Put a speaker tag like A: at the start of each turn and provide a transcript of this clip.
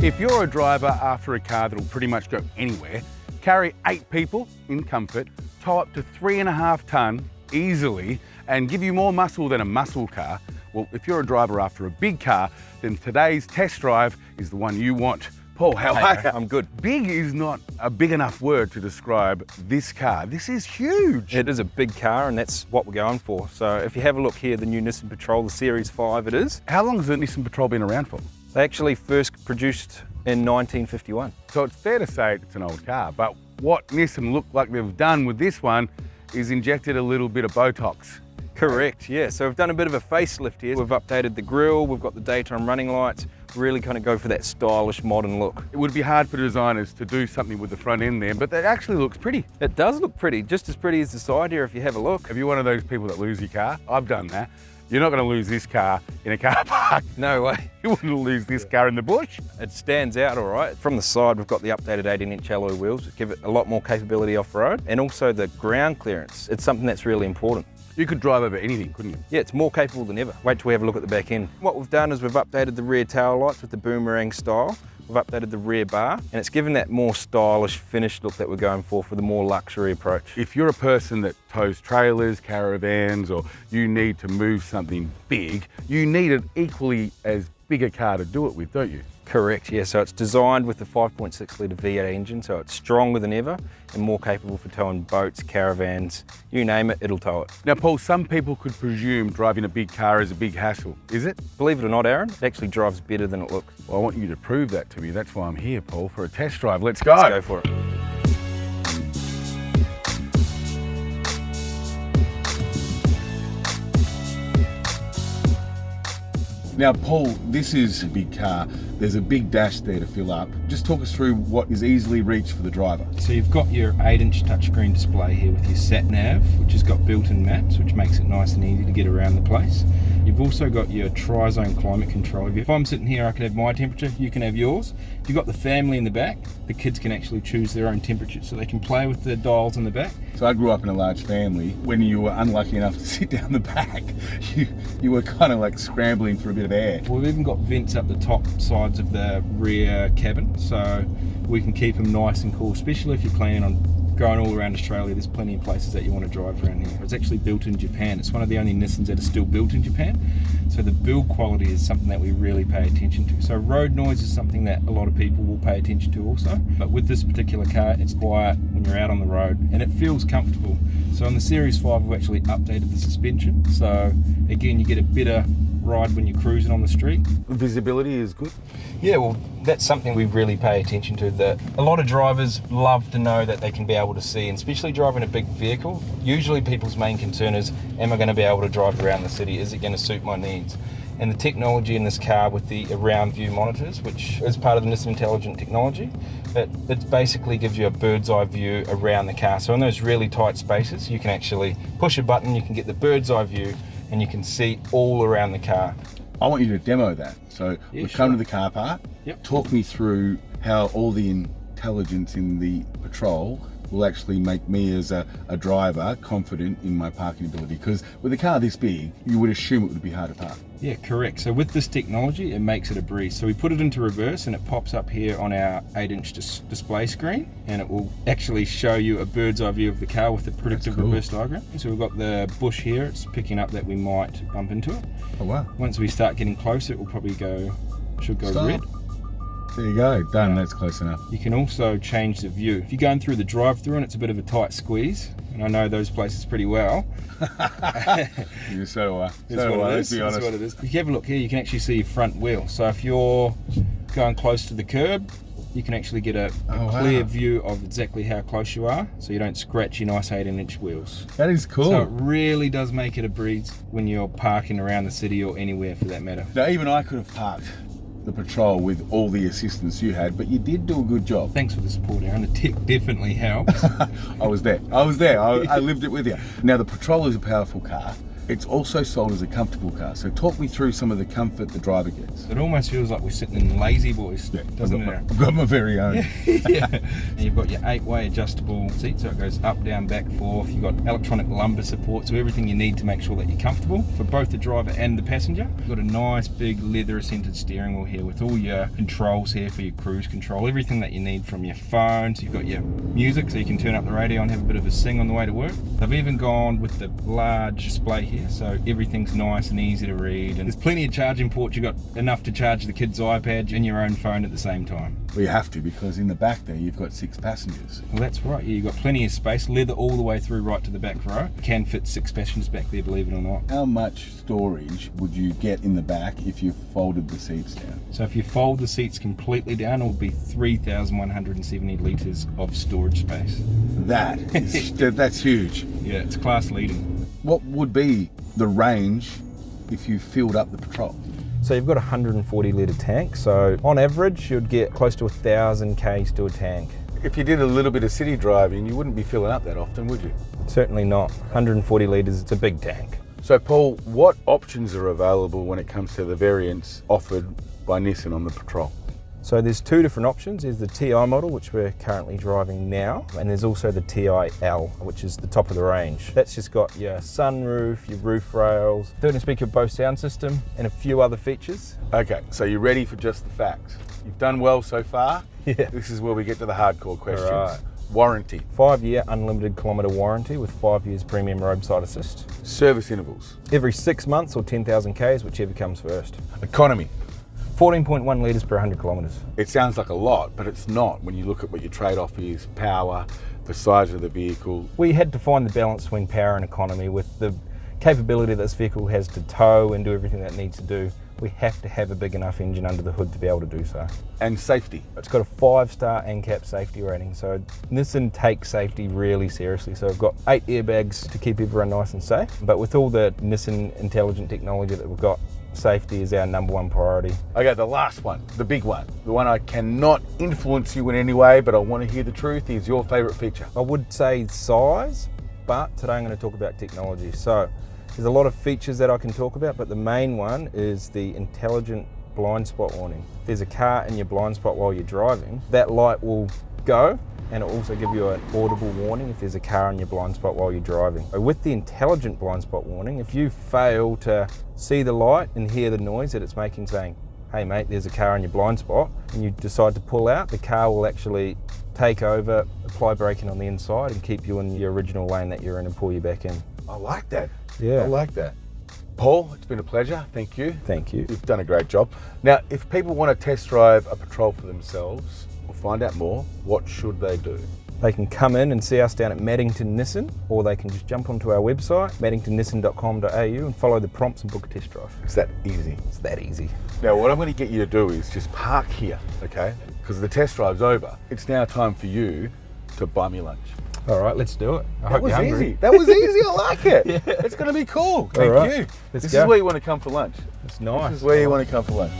A: If you're a driver after a car that'll pretty much go anywhere, carry 8 people in comfort, tow up to 3.5 tonne easily, and give you more muscle than a muscle car, well, if you're a driver after a big car, then today's test drive is the one you want. Paul, how are you?
B: I'm good.
A: Big is not a big enough word to describe this car. This is huge.
B: It is a big car, and that's what we're going for. So if you have a look here, the new Nissan Patrol, the Series 5 it is.
A: How long has the Nissan Patrol been around for?
B: They actually first produced in 1951.
A: So it's fair to say it's an old car, but what Nissan look like they've done with this one is injected a little bit of Botox.
B: Correct, yeah. So we've done a bit of a facelift here. We've updated the grille, we've got the daytime running lights, really kind of go for that stylish modern look.
A: It would be hard for designers to do something with the front end there, but that actually looks pretty.
B: It does look pretty, just as pretty as the side here if you have a look.
A: If you're one of those people that lose your car, I've done that. You're not going to lose this car in a car park.
B: No way.
A: You wouldn't lose this car in the bush.
B: It stands out all right. From the side, we've got the updated 18-inch alloy wheels that give it a lot more capability off-road, and also the ground clearance. It's something that's really important.
A: You could drive over anything, couldn't you?
B: Yeah, it's more capable than ever. Wait till we have a look at the back end. What we've done is we've updated the rear tail lights with the boomerang style. We've updated the rear bar, and it's given that more stylish finished look that we're going for the more luxury approach.
A: If you're a person that tows trailers, caravans, or you need to move something big, you need an equally as big a car to do it with, don't you?
B: Correct, yeah. So it's designed with the 5.6 litre V8 engine, so it's stronger than ever and more capable for towing boats, caravans, you name it, it'll tow it.
A: Now, Paul, some people could presume driving a big car is a big hassle. Is it?
B: Believe it or not, Aaron, it actually drives better than it looks.
A: Well, I want you to prove that to me. That's why I'm here, Paul, for a test drive. Let's go.
B: Let's go for it.
A: Now, Paul, this is a big car. There's a big dash there to fill up. Just talk us through what is easily reached for the driver.
C: So you've got your 8-inch touchscreen display here with your sat nav, which has got built-in maps, which makes it nice and easy to get around the place. You've also got your tri-zone climate control. If I'm sitting here, I can have my temperature, you can have yours. If you've got the family in the back, the kids can actually choose their own temperature, so they can play with the dials in the back.
A: So I grew up in a large family. When you were unlucky enough to sit down the back, you were kind of like scrambling for a bit of air.
C: We've even got vents up the top sides of the rear cabin, so we can keep them nice and cool, especially if you're planning on going all around Australia. There's plenty of places that you want to drive around here. It's actually built in Japan. It's one of the only Nissans that are still built in Japan. So the build quality is something that we really pay attention to. So road noise is something that a lot of people will pay attention to also. But with this particular car, it's quiet when you're out on the road and it feels comfortable. So on the Series 5, we've actually updated the suspension. So again, you get a better ride when you're cruising on the street.
A: Visibility is good.
B: Yeah, well, that's something we really pay attention to. That a lot of drivers love to know that they can be able to see, and especially driving a big vehicle. Usually people's main concern is, am I going to be able to drive around the city? Is it going to suit my needs? And the technology in this car with the around view monitors, which is part of the Nissan Intelligent technology, it basically gives you a bird's eye view around the car. So in those really tight spaces, you can actually push a button, you can get the bird's eye view, and you can see all around the car.
A: I want you to demo that. So we've come to the car park.
C: Yep.
A: Talk me through how all the intelligence in the Patrol will actually make me as a driver confident in my parking ability. Because with a car this big, you would assume it would be hard to park.
C: Yeah, correct. So with this technology, it makes it a breeze. So we put it into reverse and it pops up here on our 8-inch display screen, and it will actually show you a bird's eye view of the car with the predictive reverse diagram. So we've got the bush here, it's picking up that we might bump into it.
A: Oh wow.
C: Once we start getting closer, it will probably should go
A: Stop.
C: red.
A: There you go, done, that's close enough.
C: You can also change the view. If you're going through the drive-through and it's a bit of a tight squeeze, and I know those places pretty well.
A: Yeah, so do I.
C: Let's be honest. That's what it is. If you have a look here, you can actually see your front wheel. So if you're going close to the curb, you can actually get a clear view of exactly how close you are, so you don't scratch your nice 18-inch wheels.
A: That is cool.
C: So it really does make it a breeze when you're parking around the city or anywhere for that matter.
A: Now, even I could have parked the Patrol with all the assistance you had, but you did do a good job.
C: Thanks for the support, Aaron. The tech definitely helps.
A: I was there. I lived it with you. Now, the Patrol is a powerful car. It's also sold as a comfortable car. So talk me through some of the comfort the driver gets.
C: It almost feels like we're sitting in Lazy Boys, doesn't it?
A: I've got my very own.
C: Yeah. And you've got your 8-way adjustable seat, so it goes up, down, back, forth. You've got electronic lumbar support, so everything you need to make sure that you're comfortable for both the driver and the passenger. You've got a nice big leather scented steering wheel here with all your controls here for your cruise control, everything that you need from your phone. So you've got your music, so you can turn up the radio and have a bit of a sing on the way to work. They've even gone with the large display here, so everything's nice and easy to read. And there's plenty of charging ports. You've got enough to charge the kids' iPad and your own phone at the same time.
A: Well, you have to, because in the back there you've got 6 passengers.
C: Well, that's right. Yeah, you've got plenty of space, leather all the way through right to the back row. Can fit 6 passengers back there, believe it or not.
A: How much storage would you get in the back if you folded the seats down?
C: So if you fold the seats completely down, it'll be 3,170 litres of storage space.
A: That's huge.
C: Yeah, it's class leading.
A: What would be the range if you filled up the Patrol?
B: So you've got a 140 litre tank, so on average you'd get close to 1,000 k's to a tank.
A: If you did a little bit of city driving, you wouldn't be filling up that often, would you?
B: Certainly not. 140 litres, it's a big tank.
A: So Paul, what options are available when it comes to the variants offered by Nissan on the Patrol?
B: So there's 2 different options. There's the TI model, which we're currently driving now, and there's also the TI-L, which is the top of the range. That's just got your sunroof, your roof rails, 13-speaker Bose sound system, and a few other features.
A: Okay, so you're ready for just the facts. You've done well so far.
B: Yeah.
A: This is where we get to the hardcore questions.
B: All right.
A: Warranty.
B: 5-year unlimited kilometre warranty with 5 years premium roadside assist.
A: Service intervals.
B: Every 6 months or 10,000 k's, whichever comes first.
A: Economy.
B: 14.1 litres per 100 kilometres.
A: It sounds like a lot, but it's not when you look at what your trade-off is: power, the size of the vehicle.
B: We had to find the balance between power and economy. With the capability that this vehicle has to tow and do everything that it needs to do, we have to have a big enough engine under the hood to be able to do so.
A: And safety.
B: It's got a 5-star NCAP safety rating, so Nissan takes safety really seriously. So we've got 8 airbags to keep everyone nice and safe, but with all the Nissan intelligent technology that we've got, safety is our #1 priority.
A: Okay, the last one, the big one, the one I cannot influence you in any way, but I want to hear the truth, is your favourite feature.
B: I would say size, but today I'm going to talk about technology. So there's a lot of features that I can talk about, but the main one is the intelligent blind spot warning. If there's a car in your blind spot while you're driving, that light will go, and it'll also give you an audible warning if there's a car in your blind spot while you're driving. So with the intelligent blind spot warning, if you fail to see the light and hear the noise that it's making saying, hey mate, there's a car in your blind spot, and you decide to pull out, the car will actually take over, apply braking on the inside and keep you in your original lane that you're in and pull you back in.
A: I like that.
B: Yeah.
A: I like that. Paul, it's been a pleasure. Thank you.
B: Thank you.
A: You've done a great job. Now, if people want to test drive a Patrol for themselves or find out more, what should they do?
B: They can come in and see us down at Maddington Nissan, or they can just jump onto our website, maddingtonnissan.com.au, and follow the prompts and book a test drive.
A: It's that easy.
B: It's that easy.
A: Now, what I'm going to get you to do is just park here, okay? Because the test drive's over. It's now time for you to buy me lunch.
B: All right, let's do it. I
A: That
B: hope
A: was
B: you're hungry.
A: easy. That was easy. I like it.
B: Yeah.
A: It's going to be cool. Thank
B: right.
A: you.
B: Let's
A: This
B: go.
A: is where you want to come for lunch.
B: It's nice.
A: This is where you want to come for lunch.